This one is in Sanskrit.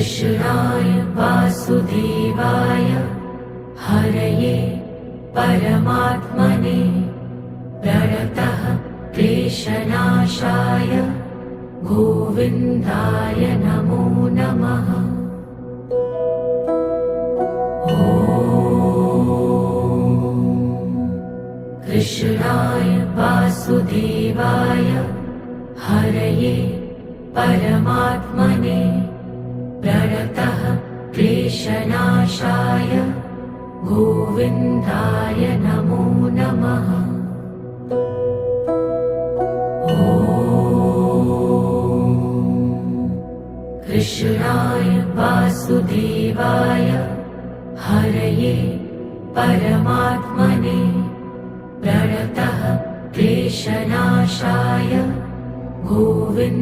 कृष्णाय वासुदेवाय हरये परमात्मने प्रणतः क्लेशनाशाय गोविन्दाय नमो नमः। कृष्णाय वासुदेवाय हरये परमात्मने प्रणतः क्लेशनाशाय गोविन्दाय नमो नमः। कृष्णाय वासुदेवाय हरये परमात्मने प्रणतः क्लेशनाशाय गोविन्दाय